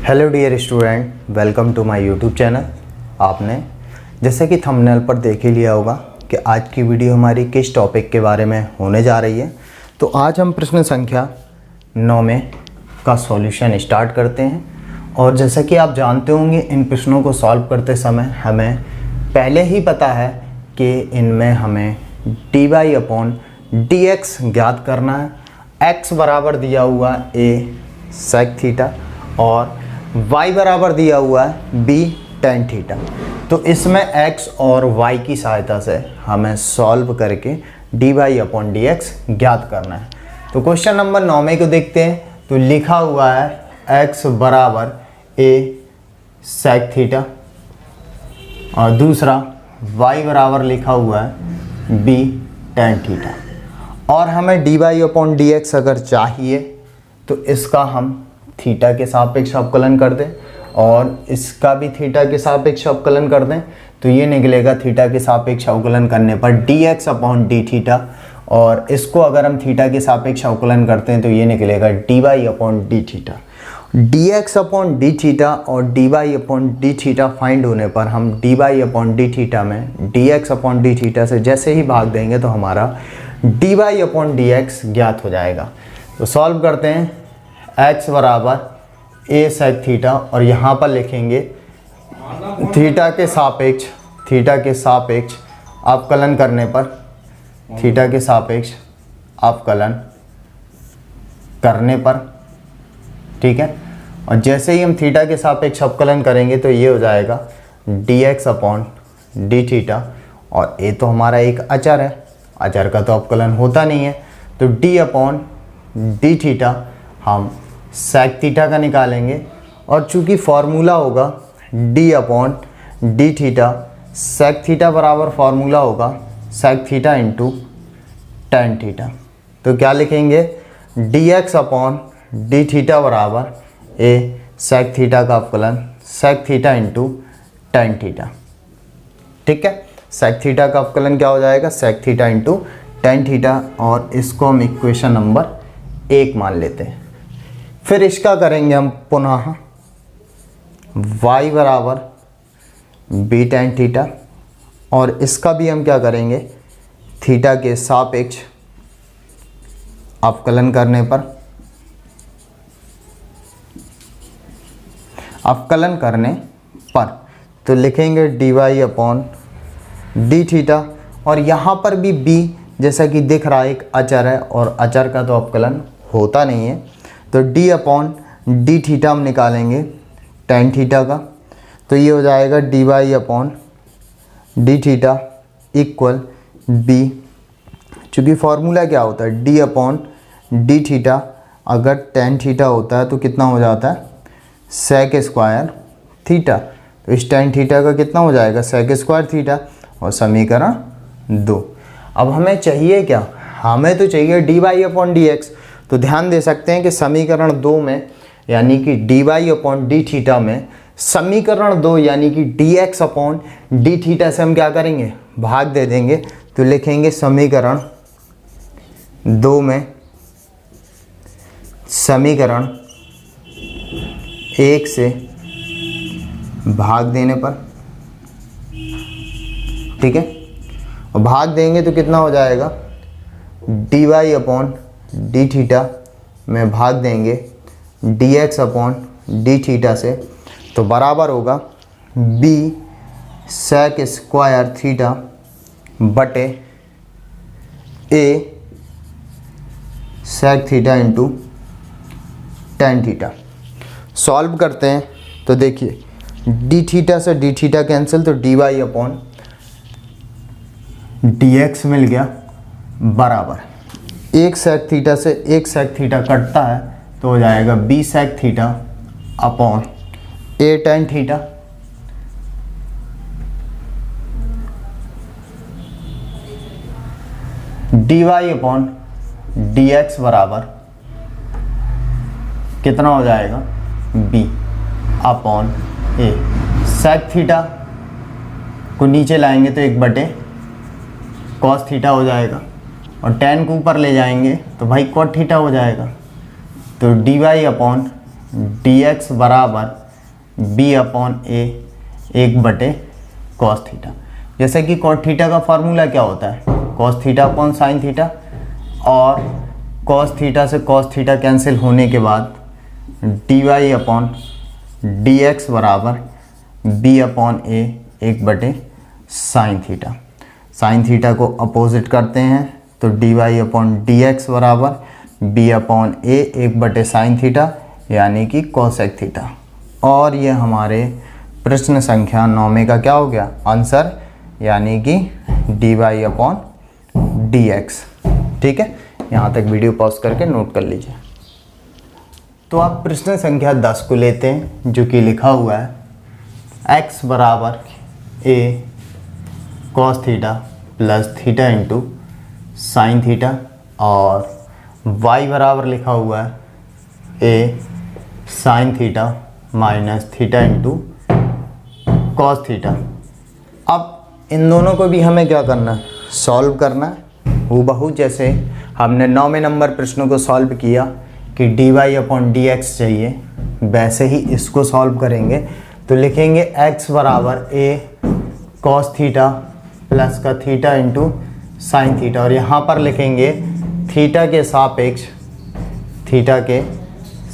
Hello dear student, welcome to my YouTube channel. आपने जैसे कि थंबनेल पर देख ही लिया होगा कि आज की वीडियो हमारी किस टॉपिक के बारे में होने जा रही है। तो आज हम प्रश्न संख्या 9 में का सॉल्यूशन स्टार्ट करते हैं। और जैसा कि आप जानते होंगे, इन प्रश्नों को सॉल्व करते समय हमें पहले ही पता है कि इनमें हमें dy/dx ज्ञात करना है। x बराबर दिया हुआ a sec थीटा और y बराबर दिया हुआ है b tan थीटा। तो इसमें x और y की सहायता से हमें सॉल्व करके dy/dx ज्ञात करना है। तो क्वेश्चन नंबर 9 में को देखते हैं। तो लिखा हुआ है x बराबर a sec थीटा और दूसरा y बराबर लिखा हुआ है b tan थीटा। और हमें dy/dx अगर चाहिए तो इसका हम थीटा के सापेक्ष अवकलन कर दें और इसका भी थीटा के सापेक्ष अवकलन कर दें। तो ये निकलेगा थीटा के सापेक्ष अवकलन करने पर dx/d थीटा, और इसको अगर हम थीटा के सापेक्ष अवकलन करते हैं तो ये निकलेगा dy/d थीटा। dx/d थीटा और dy/d थीटा फाइंड होने पर हम dy/d थीटा में dx/d थीटा से जैसे ही भाग देंगे तो हमारा dy/dx ज्ञात हो जाएगा। तो सॉल्व करते हैं। x बराबर a sec थीटा और यहाँ पर लिखेंगे थीटा के सापेक्ष अवकलन करने पर थीटा के सापेक्ष अवकलन करने पर, ठीक है। और जैसे ही हम थीटा के सापेक्ष अवकलन करेंगे तो ये हो जाएगा dx/d थीटा। और a तो हमारा एक अचर है, अचर का तो अवकलन होता नहीं है। तो d/d थीटा हम sec थीटा का निकालेंगे और चूंकि फॉर्मूला होगा d/d थीटा, sec थीटा बराबर फॉर्मूला होगा sec theta into tan theta. तो क्या लिखेंगे dx/d थीटा बराबर a sec थीटा का अवकलन sec theta into tan theta, ठीक है। sec थीटा का अवकलन क्या हो जाएगा, sec theta into tan theta. और इसको हम इक्वेशन नंबर 1 मान लेते हैं। फिर इसका करेंगे हम पुनः y बराबर b tan थीटा, और इसका भी हम क्या करेंगे थीटा के सापेक्ष अवकलन करने पर तो लिखेंगे dy/d थीटा। और यहाँ पर भी b जैसा कि दिख रहा है एक अचर है और अचर का तो अवकलन होता नहीं है। तो d/d थीटा हम निकालेंगे tan थीटा का। तो ये हो जाएगा dy/d थीटा इक्वल b। चूँकि फॉर्मूला क्या होता है d/d थीटा, अगर tan थीटा होता है तो कितना हो जाता है sec स्क्वायर थीटा। तो इस tan थीटा का कितना हो जाएगा sec स्क्वायर थीटा। और समीकरण 2। अब हमें चाहिए क्या, हमें तो चाहिए dy/dx। तो ध्यान दे सकते हैं कि समीकरण 2 में यानी कि dy/d थीटा में समीकरण 2 यानी कि dx/d थीटा से हम क्या करेंगे भाग दे देंगे। तो लिखेंगे समीकरण 2 में समीकरण 1 से भाग देने पर, ठीक है। और भाग देंगे तो कितना हो जाएगा dy/d थीटा में भाग देंगे dx/d थीटा से। तो बराबर होगा b sec स्क्वायर थीटा बटे a sec theta into tan theta. Solve करते हैं तो देखिए d थीटा से d थीटा कैंसिल, तो dy/dx मिल गया बराबर एक sec थीटा से एक sec थीटा कटता है तो हो जाएगा b sec theta upon a tan theta. dy/dx बराबर कितना हो जाएगा b upon a। sec theta को नीचे लाएंगे तो 1/cos थीटा हो जाएगा और tan को ऊपर ले जाएंगे तो भाई cot थीटा हो जाएगा। तो dy/dx dx बराबर b upon a 1/cos theta. जैसे कि cos थीटा का फार्मूला क्या होता है, cos theta upon sine theta, और cos थीटा से cos थीटा कैंसिल होने के बाद dy अपॉन dx बराबर b अपॉन a 1/साइन थीटा। साइन थीटा को अपोजिट करते हैं तो dy अपॉन dx बराबर b अपॉन a 1/साइन थीटा यानी कि कोसेक थीटा। और ये हमारे प्रश्न संख्या 9 में का क्या हो गया आंसर, यानी कि dy अपॉन dx। ठीक है, यहाँ तक वीडियो पॉज करके नोट कर लीजिए। तो आप प्रश्न संख्या 10 को लेते हैं जो कि लिखा हुआ है x बराबर a cos theta plus theta into sine theta, और y बराबर लिखा हुआ है a sine theta minus theta into cos theta. अब इन दोनों को भी हमें क्या करना है, सॉल्व करना है। हूबहू जैसे हमने 9वें नंबर प्रश्न को सॉल्व किया कि dy अपॉन dx चाहिए, वैसे ही इसको सॉल्व करेंगे। तो लिखेंगे x बराबर a cos थीटा प्लस का थीटा इंटू साइन थीटा, और यहाँ पर लिखेंगे थीटा के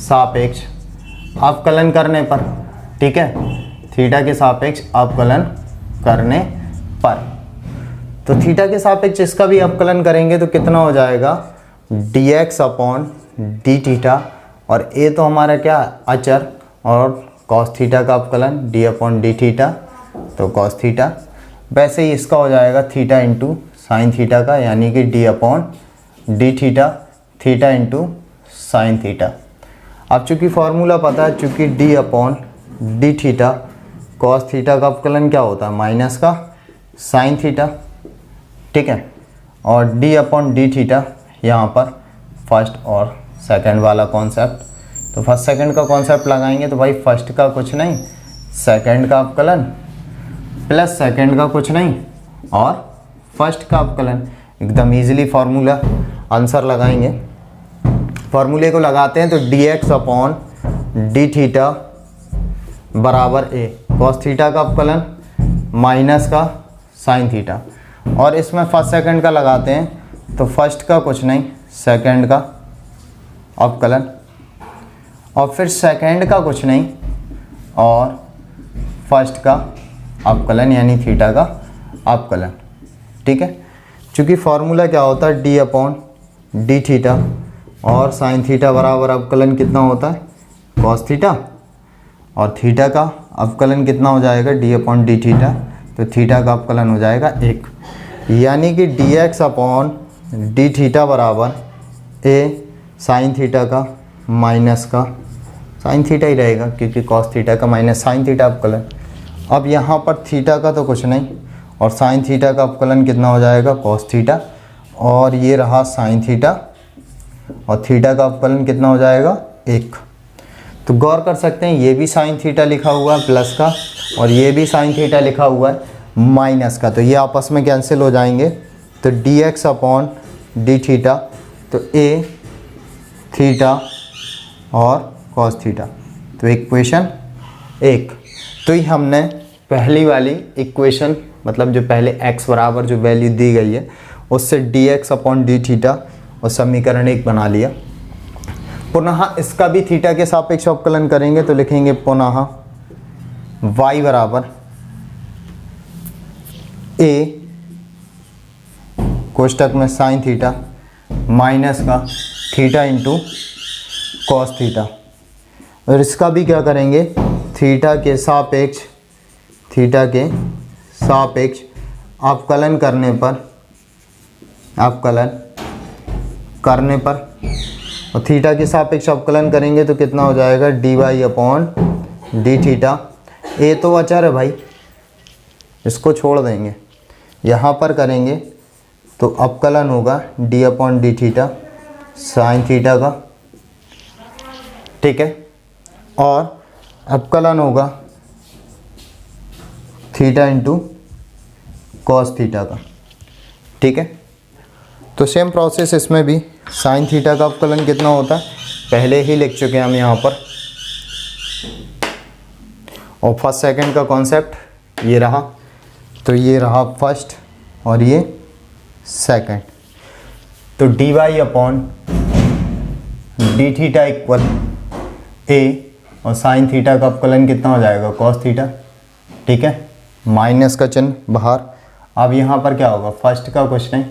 सापेक्ष अवकलन करने पर। ठीक है, थीटा के सापेक्ष अवकलन करने पर, तो थीटा के सापेक्ष इसका भी अवकलन करेंगे तो कितना हो जाएगा dx अपॉन डी थीटा, और a तो हमारा क्या अचर, और cos थीटा का अवकलन d अपॉन डी थीटा तो cos थीटा। वैसे ही इसका हो जाएगा थीटा इंटू साइन थीटा का, यानी कि d upon D theta, theta into sine theta. अब चूँकि फार्मूला पता है, चूँकि d upon D theta cos theta का अवकलन क्या होता है माइनस का साइन थीटा। ठीक है, और d अपॉन डी थीटा यहाँ पर फर्स्ट और सेकंड वाला कॉन्सेप्ट। तो फर्स्ट सेकंड का कॉन्सेप्ट लगाएंगे तो भाई फर्स्ट का कुछ नहीं, सेकंड का अवकलन प्लस सेकंड का कुछ नहीं और फर्स्ट का अवकलन। एकदम इजीली फार्मूला आंसर लगाएंगे। फार्मूले को लगाते हैं तो dx अपॉन डी थीटा बराबर a cos थीटा का अवकलन माइनस का साइन थीटा, और इसमें फर्स्ट सेकंड का लगाते हैं तो फर्स्ट का कुछ नहीं, सेकंड का अवकलन, और फिर सेकंड का कुछ नहीं और फर्स्ट का अवकलन यानी थीटा का अवकलन। ठीक है, चूँकि फार्मूला क्या होता है d अपॉन डी थीटा और साइन थीटा बराबर अवकलन कितना होता है कॉस थीटा, और थीटा का अवकलन कितना हो जाएगा d अपॉन डी थीटा, तो थीटा का अवकलन हो जाएगा 1, यानी कि dx अपॉन डी थीटा बराबर a साइन थीटा का माइनस का साइन थीटा ही रहेगा क्योंकि कॉस थीटा का माइनस साइन थीटा अवकलन। अब यहाँ पर थीटा का तो कुछ नहीं और साइन थीटा का अवकलन कितना हो जाएगा कॉस थीटा, और ये रहा साइन थीटा, और थीटा का अवकलन कितना हो जाएगा 1। तो गौर कर सकते हैं ये भी साइन थीटा लिखा हुआ है प्लस का, और ये भी साइन थीटा लिखा हुआ है माइनस का, तो ये आपस में कैंसिल हो जाएंगे। तो dx अपॉन डी थीटा तो a थीटा और cos थीटा, तो इक्वेशन 1। तो ये हमने पहली वाली इक्वेशन मतलब जो पहले x बराबर जो वैल्यू दी गई है उससे dx अपॉन डी थीटा और समीकरण 1 बना लिया। पुनः इसका भी थीटा के सापेक्ष अवकलन करेंगे तो लिखेंगे पुनः y बराबर a कोष्टक में साइन थीटा माइनस का थीटा इंटू कॉस थीटा, और इसका भी क्या करेंगे थीटा के सापेक्ष अवकलन करने पर और थीटा के सापेक्ष अवकलन करेंगे तो कितना हो जाएगा dy अपॉन डी थीटा। ए तो अचर है भाई, इसको छोड़ देंगे, यहाँ पर करेंगे तो अवकलन होगा D upon D theta sine theta का। ठीक है, और अवकलन होगा थीटा इंटू कॉस थीटा का। ठीक है, तो सेम प्रोसेस इसमें भी साइन थीटा का अवकलन कितना होता है पहले ही लिख चुके हैं हम यहाँ पर, और फर्स्ट सेकंड का कॉन्सेप्ट ये रहा, तो ये रहा फर्स्ट और ये सेकंड। तो D Y upon D theta equal a और साइन थीटा का अपकलन कितना हो जाएगा, कॉस थीटा। ठीक है, माइनस का चिन्ह बाहर। अब यहाँ पर क्या होगा, फर्स्ट का कुछ नहीं,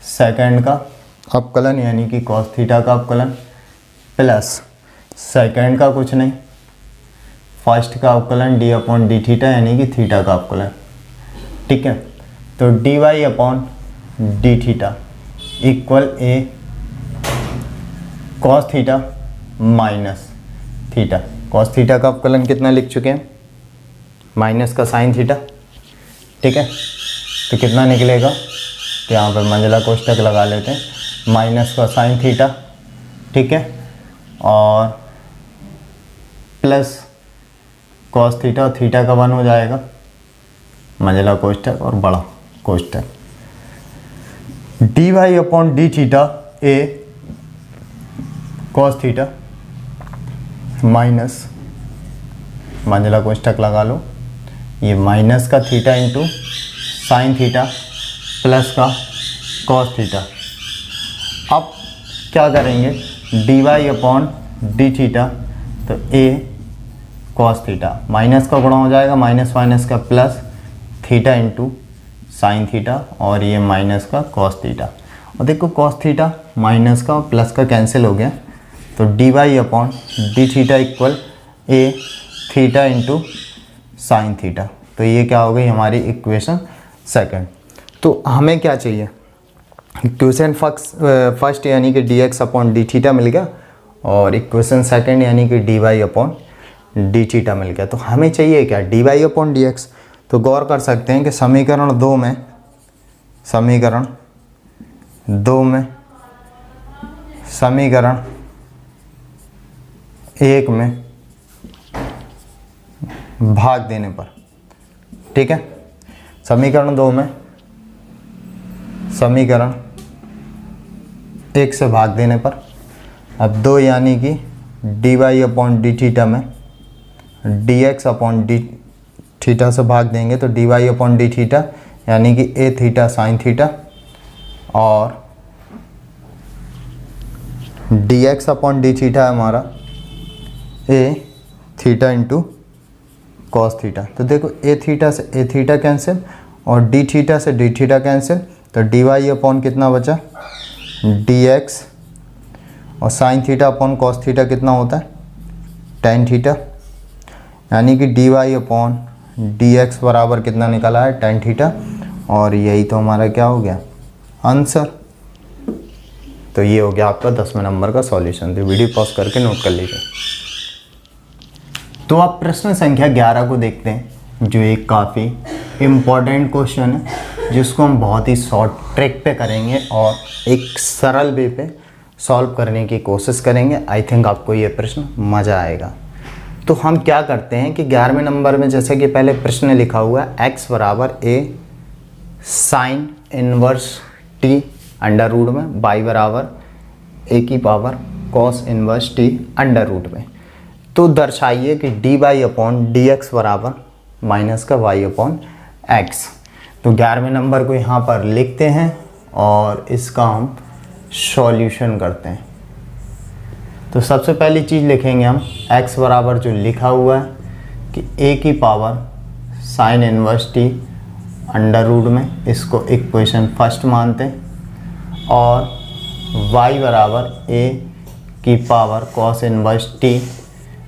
सेकंड का अपकलन यानी कि कॉस थीटा का अपकलन, प्लस सेकंड का कुछ नहीं, फर्स्ट का अपकलन डी अपॉन डी थीटा यानी कि थीटा का अपकलन। ठीक है, तो D Y upon D theta equal a cos theta minus theta. Cos theta का अपकलन कितना लिख चुके हैं, माइनस का साइन थीटा। ठीक है, तो कितना निकलेगा, तो यहाँ पर मंझला कोष्ठक लगा लेते हैं, माइनस का साइन थीटा। ठीक है, और प्लस कॉस थीटा, और थीटा का 1 हो जाएगा, मंझला कोष्ठक और बड़ा कोष्ठक। D Y upon D theta a cos theta minus, मंझला कोष्ठक लगा लो, ये माइनस का theta into sine theta plus का कॉस थीटा। अब क्या करेंगे, d Y upon D theta, तो ए कॉस थीटा, माइनस का गुणा हो जाएगा, माइनस माइनस का plus theta into sine theta, और ये माइनस का कॉस थीटा। और देखो कॉस थीटा माइनस का और प्लस का कैंसिल हो गया, तो D Y upon D theta equal a theta into sine theta. तो ये क्या हो गई हमारी इक्वेशन सेकंड। तो हमें क्या चाहिए, इक्वेशन फर्स्ट यानी कि d x upon D theta मिल गया, और इक्वेशन सेकंड यानी कि D Y upon D theta मिल गया। तो हमें चाहिए क्या, d Y upon d x. तो गौर कर सकते हैं कि समीकरण 2 में समीकरण 1 में भाग देने पर, ठीक है, समीकरण 2 में समीकरण 1 से भाग देने पर, अब 2 यानी कि D Y upon D theta में D x upon D theta से भाग देंगे, तो D Y upon D theta यानी कि ए थीटा साइन थीटा, और D x upon D theta है हमारा A theta into cos theta. तो देखो ए थीटा से ए थीटा कैंसिल और डी थीटा से डी थीटा कैंसिल, तो डी वाई अपॉन कितना बचा, डी एक्स, और sine theta upon cos theta कितना होता है, टेन थीटा, यानी कि D Y upon d x बराबर कितना निकला है, टेन थीटा। और यही तो हमारा क्या हो गया, आंसर। तो ये हो गया आपका 10वें नंबर का सॉल्यूशन। तो वीडियो पॉज करके नोट कर लीजिए। तो आप प्रश्न संख्या 11 को देखते हैं, जो एक काफ़ी इम्पॉर्टेंट क्वेश्चन है, जिसको हम बहुत ही शॉर्ट ट्रिक पे करेंगे और एक सरल वे पे सॉल्व करने की कोशिश करेंगे। आई थिंक आपको ये प्रश्न मज़ा आएगा। तो हम क्या करते हैं कि 11वें नंबर में जैसे कि पहले प्रश्न लिखा हुआ है, x बराबर a sine inverse t under root में, y बराबर a की power cos inverse t under root में। तो दर्शाइए कि D Y upon d x बराबर माइनस का y अपॉन एक्स। तो 11वें नंबर को यहाँ पर लिखते हैं और इसका हम सॉल्यूशन करते हैं। तो सबसे पहली चीज़ लिखेंगे हम x बराबर जो लिखा हुआ है कि a की power sine inverse t under root में, इसको इक्वेशन फर्स्ट मानते हैं, और y बराबर a की पावर कॉस इनवर्स t,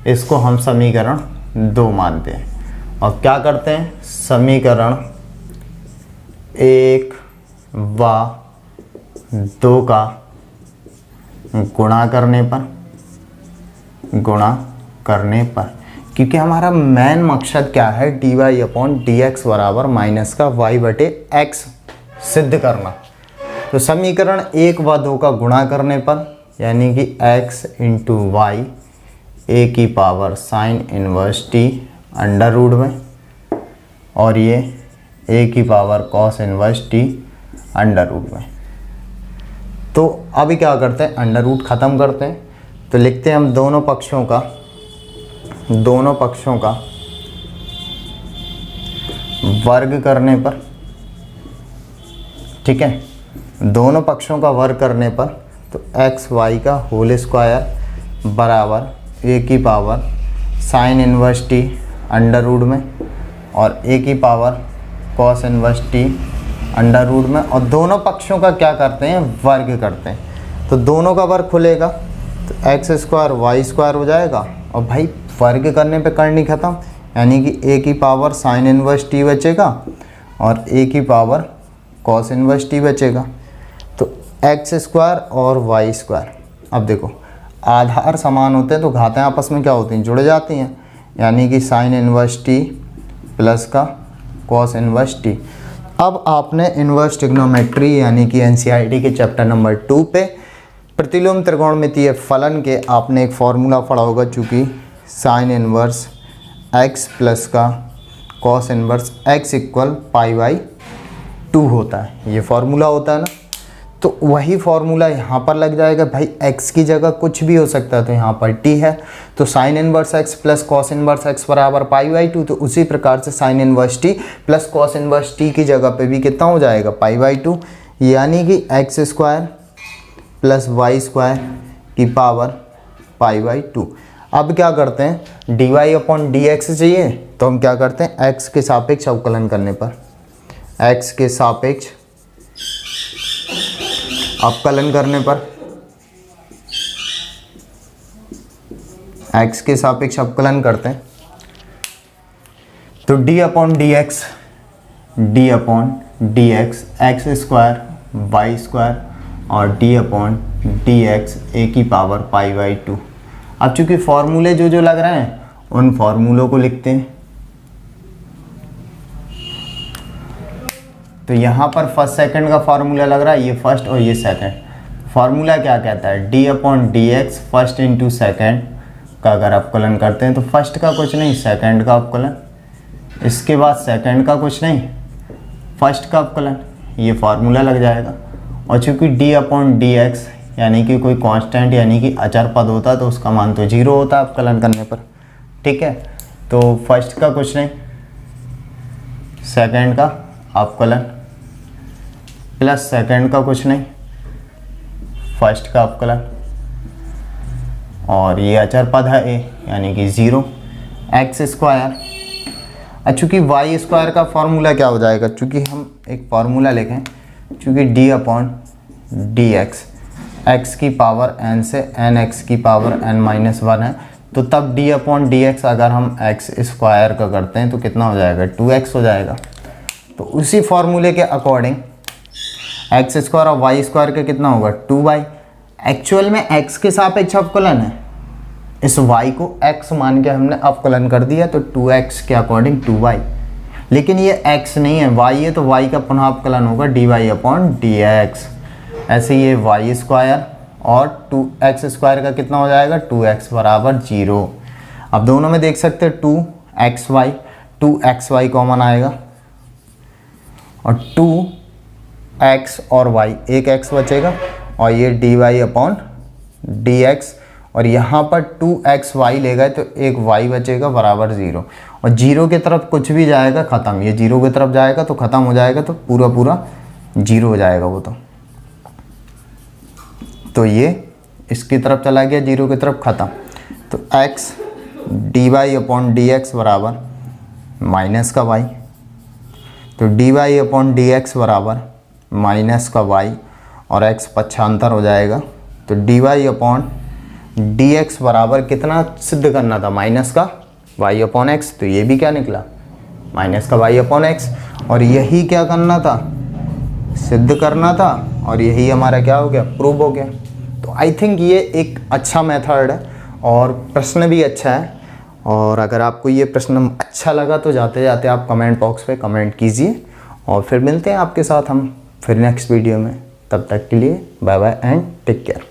इसको हम समीकरण 2 मानते हैं। और क्या करते हैं, समीकरण 1 व 2 का गुणा करने पर, क्योंकि हमारा मेन मकसद क्या है, d Y upon d x बराबर माइनस का वाई बटे एक्स सिद्ध करना। तो समीकरण 1 व 2 का गुणा करने पर, यानी कि x इंटू वाई ए की power sine inverse t under root में, और ये ए की power cos inverse t under root में। तो अभी क्या करते हैं, अंडर रूट ख़त्म करते हैं। तो लिखते हैं हम दोनों पक्षों का दोनों पक्षों का वर्ग करने पर, ठीक है, दोनों पक्षों का वर्ग करने पर तो एक्स वाई का होल स्क्वायर बराबर ए की power sine inverse t under root में और ए की power cos inverse t under root में, और दोनों पक्षों का क्या करते हैं, वर्ग करते हैं। तो दोनों का वर्ग खुलेगा तो एक्स स्क्वायर वाई स्क्वायर हो जाएगा, और भाई वर्ग करने पे करनी ख़त्म, यानी कि ए की पावर साइन इनवर्स टी बचेगा और ए की पावर कॉस इनवर्स टी बचेगा। तो एक्स स्क्वायर और वाई स्क्वायर, अब देखो आधार समान होते हैं तो घातें आपस में क्या होती हैं, जुड़ जाती हैं, यानी कि साइन इनवर्स टी प्लस का कॉस इनवर्स टी। अब आपने इनवर्स ट्रिग्नोमेट्री यानी कि एनसीईआरटी के चैप्टर नंबर 2 पे प्रतिलोम त्रिकोणमितीय फलन के आपने एक फार्मूला पढ़ा होगा, चूँकि साइन इनवर्स एक्स प्लस का कॉस इनवर्स एक्स इक्वल π/2 होता है, ये फार्मूला होता है ना। तो वही फार्मूला यहाँ पर लग जाएगा भाई, x की जगह कुछ भी हो सकता है, तो यहाँ पर t है तो sine inverse x plus cos inverse x बराबर π/2, तो उसी प्रकार से sign inverse t plus cos inverse t की जगह पे भी कितना हो जाएगा, π/2, यानी कि x square plus y square की पावर π/2। अब क्या करते हैं, dy/dx चाहिए तो हम क्या करते हैं, x के सापेक्ष अवकलन करने पर, x के सापेक्ष अवकलन करने पर, x के सापेक्ष अवकलन करते हैं तो d/dx x square Y square और d/dx ए की पावर π/2। अब चूंकि फॉर्मूले जो लग रहे हैं उन फॉर्मूलों को लिखते हैं। तो यहाँ पर फर्स्ट सेकंड का फार्मूला लग रहा है, ये फर्स्ट और ये सेकंड। फार्मूला क्या कहता है, d/dx फर्स्ट इंटू सेकेंड का अगर अवकलन करते हैं तो फर्स्ट का कुछ नहीं, सेकंड का अवकलन, इसके बाद सेकंड का कुछ नहीं, फर्स्ट का अवकलन, ये फार्मूला लग जाएगा। और चूँकि d/dx यानी कि कोई कांस्टेंट यानी कि अचर पद होता है तो उसका मान तो 0 होता है अवकलन करने पर, ठीक है। तो फर्स्ट का कुछ नहीं, सेकंड का अवकलन प्लस सेकंड का कुछ नहीं, फर्स्ट का अवकलन, और ये अचर पद है ए यानी कि 0 एक्स स्क्वायर। चूँकि वाई स्क्वायर का फार्मूला क्या हो जाएगा, चूँकि हम एक फार्मूला लिखें, चूँकि d/dx x की पावर n से n x की पावर n-1 है, तो तब d/dx अगर हम x स्क्वायर का करते हैं तो कितना हो जाएगा, 2x हो जाएगा। तो उसी फार्मूले के अकॉर्डिंग एक्स स्क्वायर और वाई स्क्वायर का कितना होगा, 2y। एक्चुअल में x के सापेक्ष अवकलन है, इस y को x मान के हमने अवकलन कर दिया तो 2x के अकॉर्डिंग 2y, लेकिन ये x नहीं है, y है, तो y का पुनः अवकलन होगा dy/dx। ऐसे ये y स्क्वायर और 2x स्क्वायर का कितना हो जाएगा, 2x बराबर 0। अब दोनों में देख सकते हैं 2xy कॉमन आएगा और 2x और y, एक x बचेगा और ये dy/dx, और यहाँ पर 2xy ले गए तो एक y बचेगा बराबर 0, और 0 की तरफ कुछ भी जाएगा ख़त्म, ये 0 की तरफ जाएगा तो ख़त्म हो जाएगा, तो पूरा 0 हो जाएगा वो तो ये इसकी तरफ चला गया 0 की तरफ, ख़त्म। तो x dy/dx बराबर माइनस का y, तो dy/dx बराबर माइनस का y और x पक्षांतर हो जाएगा, तो dy/dx बराबर कितना सिद्ध करना था, माइनस का y/x, तो ये भी क्या निकला, माइनस का y/x, और यही क्या करना था, सिद्ध करना था, और यही हमारा क्या हो गया, प्रूव हो गया। तो आई थिंक ये एक अच्छा मेथड है और प्रश्न भी अच्छा है, और अगर आपको ये प्रश्न अच्छा लगा तो जाते जाते आप कमेंट बॉक्स पे कमेंट कीजिए, और फिर मिलते हैं आपके साथ हम फिर नेक्स्ट वीडियो में। तब तक के लिए bye bye and take care.